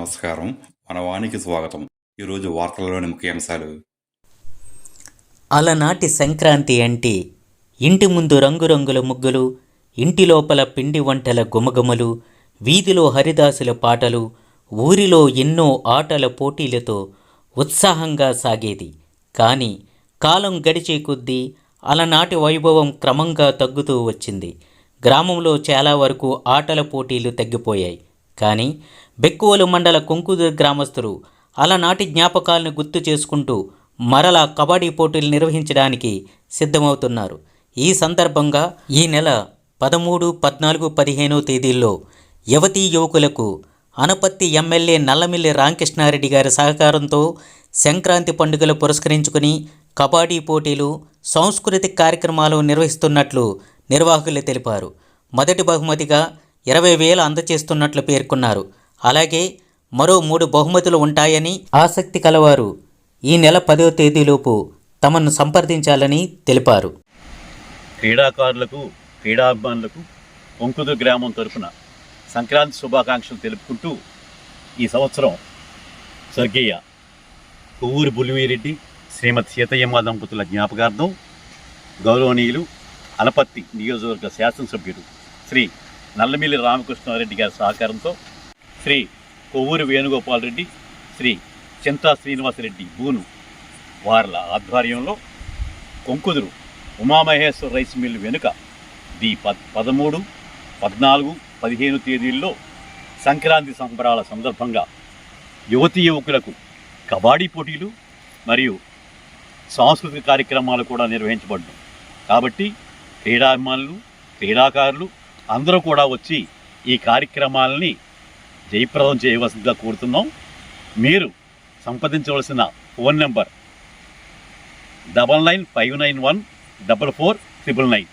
నమస్కారం. మన వానికి స్వాగతం. ఈరోజు వార్తలలోని ముఖ్యాంశాలు. అలనాటి సంక్రాంతి అంటే ఇంటి ముందు రంగురంగుల ముగ్గులు, ఇంటి లోపల పిండి వంటల గుమగుమలు, వీధిలో హరిదాసుల పాటలు, ఊరిలో ఎన్నో ఆటల పోటీలతో ఉత్సాహంగా సాగేది. కానీ కాలం గడిచే కొద్దీ అలనాటి వైభవం క్రమంగా తగ్గుతూ వచ్చింది. గ్రామంలో చాలా వరకు ఆటల పోటీలు తగ్గిపోయాయి. కానీ బెక్కువలు మండల కొంకుదు గ్రామస్తులు అలనాటి జ్ఞాపకాలను గుర్తు చేసుకుంటూ మరలా కబడ్డీ పోటీలు నిర్వహించడానికి సిద్ధమవుతున్నారు. ఈ సందర్భంగా ఈ నెల 13, 14, 15 తేదీల్లో యువతీ యువకులకు అనపత్తి ఎమ్మెల్యే నల్లమిల్లి రామకృష్ణారెడ్డి గారి సహకారంతో సంక్రాంతి పండుగలు పురస్కరించుకుని కబడ్డీ పోటీలు, సాంస్కృతిక కార్యక్రమాలు నిర్వహిస్తున్నట్లు నిర్వాహకులు తెలిపారు. మొదటి బహుమతిగా 20,000 అందజేస్తున్నట్లు పేర్కొన్నారు. అలాగే మరో 3 బహుమతులు ఉంటాయని ఆసక్తి కలవారు ఈ నెల 10వ తేదీలోపు తమను సంప్రదించాలని తెలిపారు. క్రీడాకారులకు, క్రీడాభిమానులకు కొంకుదు గ్రామం తరఫున సంక్రాంతి శుభాకాంక్షలు తెలుపుకుంటూ ఈ సంవత్సరం స్వర్గీయ కొవ్వూరి బులివిరెడ్డి శ్రీమతి సీతయ్యమ్మ దంపతుల జ్ఞాపకార్థం గౌరవనీయులు అనపత్తి నియోజకవర్గ శాసనసభ్యుడు శ్రీ నల్లమిల్లి రామకృష్ణారెడ్డి గారి సహకారంతో శ్రీ కొవ్వూరి వేణుగోపాల్ రెడ్డి, శ్రీ చింతా శ్రీనివాసరెడ్డి బూను వార్ల ఆధ్వర్యంలో కొంకుదురు ఉమామహేశ్వర రైస్ మిల్లు వెనుక 13, 14, 15 తేదీల్లో సంక్రాంతి సంబరాల సందర్భంగా యువతీ యువకులకు కబడ్డీ పోటీలు మరియు సాంస్కృతిక కార్యక్రమాలు కూడా నిర్వహించబడ్డాయి. కాబట్టి క్రీడాభిమానులు, క్రీడాకారులు అందరూ కూడా వచ్చి ఈ కార్యక్రమాలని జయప్రదం చేయవలసిందిగా కోరుతున్నాం. మీరు సంప్రదించవలసిన ఫోన్ నెంబర్ 9959144999.